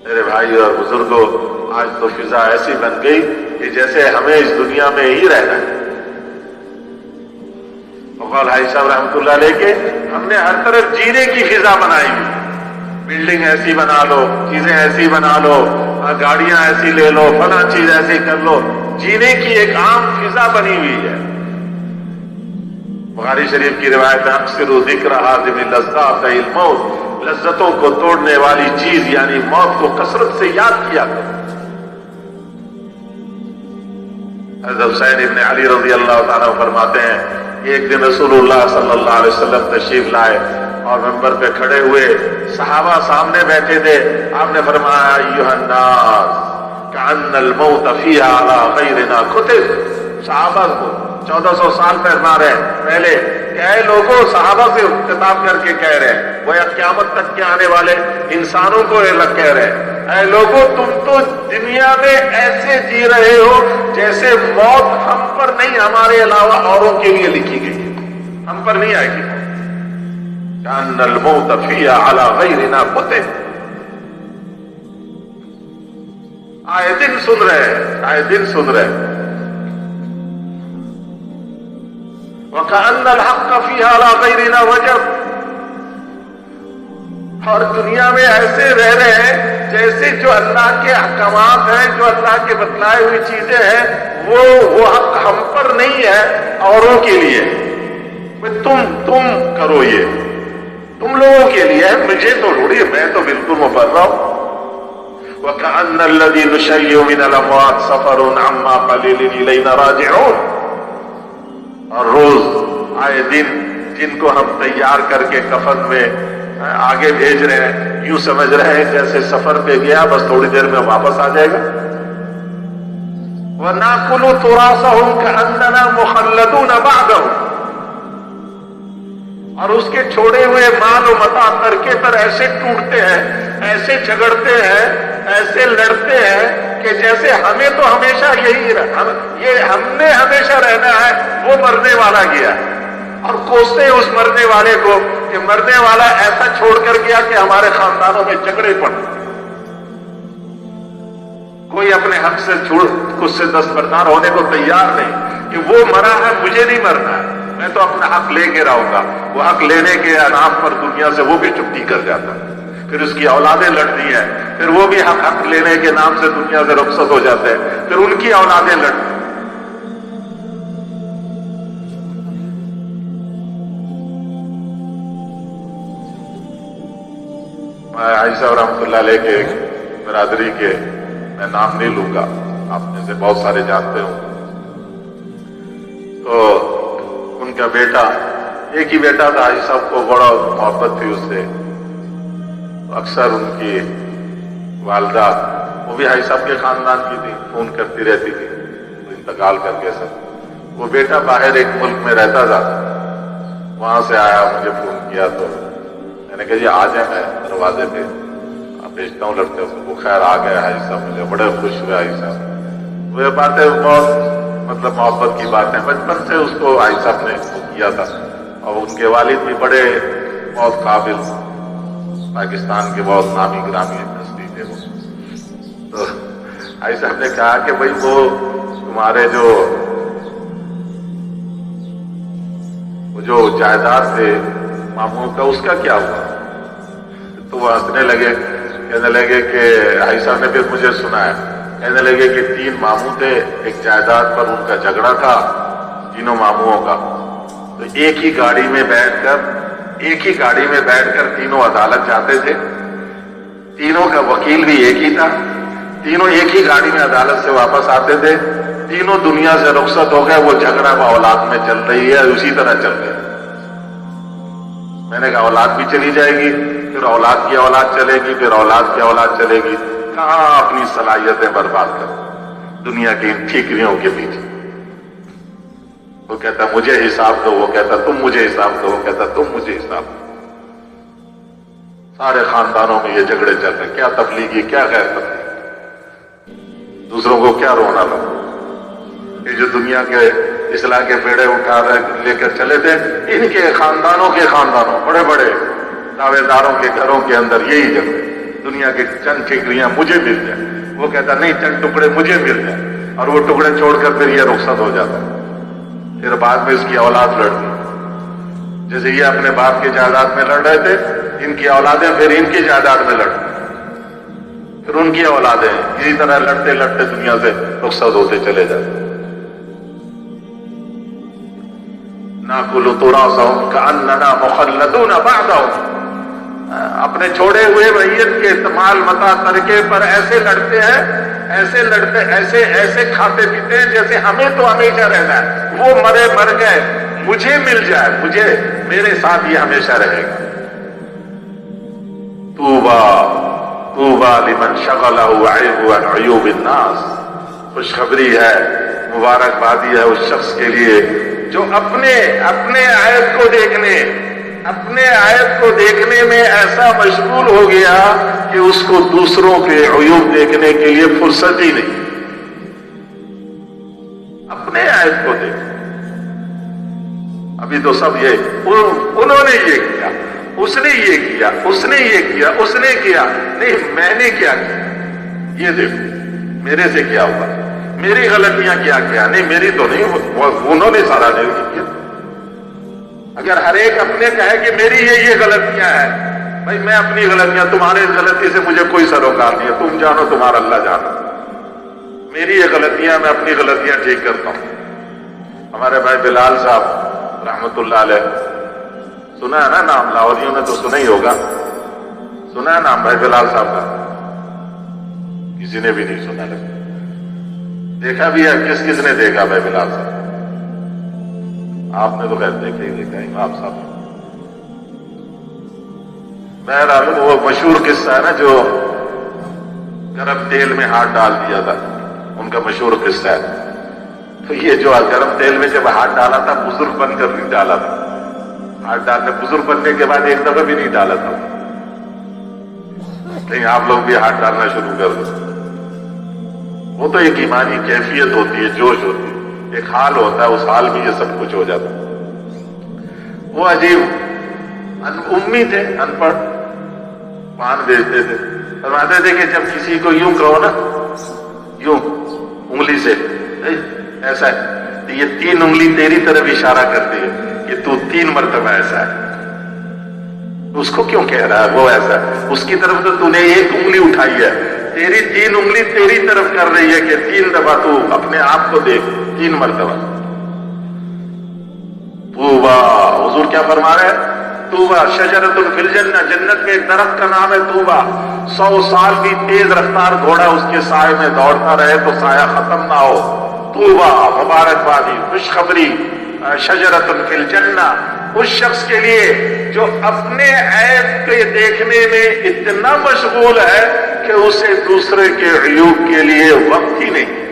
میرے بھائی اور بزرگوں، آج تو فضا ایسی بن گئی کہ جیسے ہمیں اس دنیا میں ہی رہنا ہے۔ وقال حاجی صاحب رحمۃ اللہ علیہ کے ہم نے ہر طرف جینے کی فضا بنائی ہوئی، بلڈنگ ایسی بنا لو، چیزیں ایسی بنا لو، گاڑیاں ایسی لے لو، فلاں چیز ایسی کر لو، جینے کی ایک عام فضا بنی ہوئی ہے۔ بخاری شریف کی روایت میں اکثر ذکر حاضم لذات الموت، لذتوں کو توڑنے والی چیز یعنی موت کو کثرت سے یاد کیا کرو۔ حضرت حسین ابن علی رضی اللہ تعالیٰ فرماتے ہیں، ایک دن رسول اللہ صلی اللہ علیہ وسلم تشریف لائے اور منبر پہ کھڑے ہوئے، صحابہ سامنے بیٹھے تھے۔ آپ نے فرمایا ایھا الناس کأن الموت فیھا علی غیرنا کتب۔ صحابہ کو 1400 سال پہلے کہ اے لوگوں، صحابہ سے خطاب کر کے کہہ رہے ہیں، وہ قیامت تک کے آنے والے انسانوں کو کہہ رہے ہیں، اے لوگوں تم تو دنیا میں ایسے جی رہے ہو جیسے موت ہم پر نہیں، ہمارے علاوہ اوروں کے لیے لکھی گئی، ہم پر نہیں آئے گی۔ کأن الموت فیھا علی غیرنا کتب۔ آئے دن سن رہے ہیں، آئے دن سن رہے ہیں۔ وَكَأَنَّ الْحَقَّ فِيهَا عَلَى غَيْرِنَا وَجَبَ۔ اور دنیا میں ایسے رہ رہے ہیں جیسے جو اللہ کے احکامات ہیں، جو اللہ کے بتلائے ہوئی چیزیں ہیں، وہ حق ہم پر نہیں ہے، اوروں کے لیے۔ تم کرو، یہ تم لوگوں کے لیے ہے، مجھے تو تھوڑی، میں تو بالکل مبرہ ہوں۔ وَكَأَنَّ الَّذِي نُشَيِّعُ مِنَ الْأَمْوَاتِ سَفَرٌ عَمَّا قَلِيلٍ إِلَيْنَا رَاجِعُونَ۔ اور روز آئے دن جن کو ہم تیار کر کے کفن میں آگے بھیج رہے ہیں، یوں سمجھ رہے ہیں جیسے سفر پہ گیا، بس تھوڑی دیر میں واپس آ جائے گا۔ وَنَأْكُلُ تُرَاثَهُمْ كَأَنَّنَا مُخَلَّدُونَ بَعْدَهُ۔ اور اس کے چھوڑے ہوئے مال و متاع ترکے پر ایسے ٹوٹتے ہیں، ایسے جھگڑتے ہیں، ایسے لڑتے ہیں کہ جیسے ہمیں تو ہمیشہ یہ ہم نے ہمیشہ رہنا ہے، وہ مرنے والا گیا، اور کوستے ہیں اس مرنے والے کو کہ مرنے والا ایسا چھوڑ کر گیا کہ ہمارے خاندانوں میں جھگڑے پڑے۔ کوئی اپنے حق سے خود سے دستبردار ہونے کو تیار نہیں کہ وہ مرا ہے، مجھے نہیں مرنا ہے، میں تو اپنا حق لے کے رہوں گا۔ وہ حق لینے کے نام پر دنیا سے وہ بھی چھٹی کر جاتا ہے، پھر اس کی اولادیں لڑتی ہیں، پھر وہ بھی حق لینے کے نام سے دنیا سے رخصت ہو جاتے ہیں، پھر ان کی اولادیں لڑتی ہیں۔ میں عائشہ رحمۃ اللہ علیہ کے برادری کے، میں نام نہیں لوں گا، آپ میں سے بہت سارے جانتے ہوں، تو ان کا بیٹا، ایک ہی بیٹا تھا، عائشہ صاحب کو بڑا محبت تھی اس سے، اکثر ان کی والدہ، وہ بھی عائشہ صاحب کے خاندان کی تھی، فون کرتی رہتی تھی، انتقال کر کے سب۔ وہ بیٹا باہر ایک ملک میں رہتا تھا، وہاں سے آیا، مجھے فون کیا تو میں نے کہا جی آ جائیں، میں دروازے پہ بھیجتا ہوں لڑکے کو۔ وہ خیر آ گیا عائشہ صاحب، مجھے بڑے خوش ہوئے عائشہ صاحب۔ وہ باتیں بہت محبت کی بات ہے، بچپن سے اس کو عائشہ صاحب نے کیا تھا، اور ان کے والد بھی بڑے بہت قابل، پاکستان کے بہت نامی گرامی ہستی تھے وہ۔ تو عائشہ صاحب نے کہا کہ بھائی وہ تمہارے جو جائیداد تھے ماموں کا، اس کا کیا ہوا؟ تو وہ ہنسنے لگے، کہنے لگے کہ عائشہ صاحب نے پھر مجھے سنایا، کہنے لگے کہ 3 ماموں تھے، ایک جائیداد پر ان کا جھگڑا تھا تینوں ماموں کا، تو ایک ہی گاڑی میں بیٹھ کر تینوں عدالت جاتے تھے، تینوں کا وکیل بھی ایک ہی تھا، تینوں ایک ہی گاڑی میں عدالت سے واپس آتے تھے، تینوں دنیا سے رخصت ہو گئے، وہ جھگڑا اولاد میں چل رہی ہے، اسی طرح چل رہی ہے۔ میں نے کہا اولاد بھی چلی جائے گی، پھر اولاد کی اولاد چلے گی، پھر اولاد کی اولاد چلے گی، کہاں اپنی صلاحیتیں برباد کر دنیا کی ان ٹھیکریوں کے پیچھے۔ وہ کہتا مجھے حساب دو، وہ کہتا تم مجھے حساب دو، وہ کہتا تم مجھے حساب دو۔ سارے خاندانوں میں یہ جھگڑے چل رہے ہیں، کیا تبلیغی، کیا غیر تبلیغی، دوسروں کو کیا رونا لگا۔ یہ جو دنیا کے اصلاح کے بیڑے اٹھا لے کر چلے تھے، ان کے خاندانوں بڑے بڑے دعوے داروں کے گھروں کے اندر یہی جگہ دنیا کے چند ٹھیکریاں مجھے مل جائیں، وہ کہتا نہیں چند ٹکڑے مجھے مل جائیں، اور وہ ٹکڑے چھوڑ کر پھر یہ رخصت ہو جاتا ہے. پھر بعد میں اس کی اولاد لڑتی، جیسے یہ اپنے باپ کی جائیداد میں لڑ رہے تھے، ان کی اولادیں پھر ان کی جائیداد میں لڑتی، پھر ان کی اولادیں اسی طرح لڑتے لڑتے دنیا سے رخصت ہوتے چلے جاتے. ناکل تراثهم کأننا مخلدون بعدهم. اپنے چھوڑے ہوئے میت کے استعمال متاع ترکے پر ایسے لڑتے ہیں، ایسے لڑتے، ایسے ایسے کھاتے پیتے ہیں جیسے ہمیں تو ہمیشہ رہنا ہے، وہ مرے مر گئے، مجھے مل جائے، مجھے میرے ساتھ یہ ہمیشہ رہے گا. طوبی طوبی لمن شغلہ عیب عن عیوب الناس. خوشخبری ہے، مبارکبادی ہے اس شخص کے لیے جو اپنے عیب کو دیکھنے میں ایسا مشغول ہو گیا کہ اس کو دوسروں کے عیوب دیکھنے کے لیے فرصت ہی نہیں. اپنے عیب کو دیکھ، ابھی تو سب انہوں نے یہ کیا، اس نے یہ کیا، اس نے یہ کیا، اس نے کیا، نہیں میں نے کیا کیا، یہ دیکھو میرے سے کیا ہوا، میری غلطیاں کیا کیا، نہیں میری تو نہیں، انہوں نے سارا نہیں کیا. اگر ہر ایک اپنے کہے کہ میری یہ غلطیاں ہیں، بھائی میں اپنی غلطیاں، تمہارے غلطی سے مجھے کوئی سروکار نہیں ہے، تم جانو تمہارا اللہ جانو، میری یہ غلطیاں، میں اپنی غلطیاں ٹھیک کرتا ہوں. ہمارے بھائی بلال صاحب رحمت اللہ علیہ، سنا ہے نا نام، لاہوریوں نے تو سنا ہی ہوگا، سنا ہے نام بھائی بلال صاحب کا؟ کسی نے بھی نہیں سنا لگا. دیکھا بھی ہے؟ کس نے دیکھا بھائی بلال صاحب؟ آپ نے تو خیر دیکھا ہی دیکھا، امام صاحب. بہرحال وہ مشہور قصہ ہے نا جو گرم تیل میں ہاتھ ڈال دیا تھا، ان کا مشہور قصہ ہے. تو یہ جو گرم تیل میں جب ہاتھ ڈالا تھا، بزرگ بن کر نہیں ڈالا تھا، ہاتھ ڈالنے بزرگ بننے کے بعد ایک دفعہ بھی نہیں ڈالا تھا. نہیں آپ لوگ بھی ہاتھ ڈالنا شروع کر دو. وہ تو ایک ایمانی کیفیت ہوتی ہے، جوش ہوتی ہے، ایک حال ہوتا ہے، اس حال میں یہ سب کچھ ہو جاتا ہے. وہ عجیب امی تھے، ان پڑھ، پان بیچتے تھے. فرماتے تھے کہ جب کسی کو یوں کہو نا، یوں انگلی سے ایسا ہے، تو یہ 3 انگلی تیری طرف اشارہ کرتی ہے کہ تو 3 مرتبہ ایسا ہے. اس کو کیوں کہہ رہا ہے وہ ایسا ہے؟ اس کی طرف تو نے 1 انگلی اٹھائی ہے، تیری 3 انگلی تیری طرف کر رہی ہے کہ 3 دفعہ تو اپنے آپ کو دیکھ، 3 مرتبہ. طوبا، حضور کیا فرما رہے ہیں؟ طوبا شجرۃ فی الجنہ، جنت میں ایک درخت کا نام ہے طوبا. 100 سال بھی تیز رفتار گھوڑا اس کے سائے میں دوڑتا رہے تو سایہ ختم نہ ہو. طوبا، مبارکبادی، خوشخبری، شجرۃ فی الجنہ اس شخص کے لیے جو اپنے عیب کے دیکھنے میں اتنا مشغول ہے کہ اسے دوسرے کے عیوب کے لیے وقت ہی نہیں.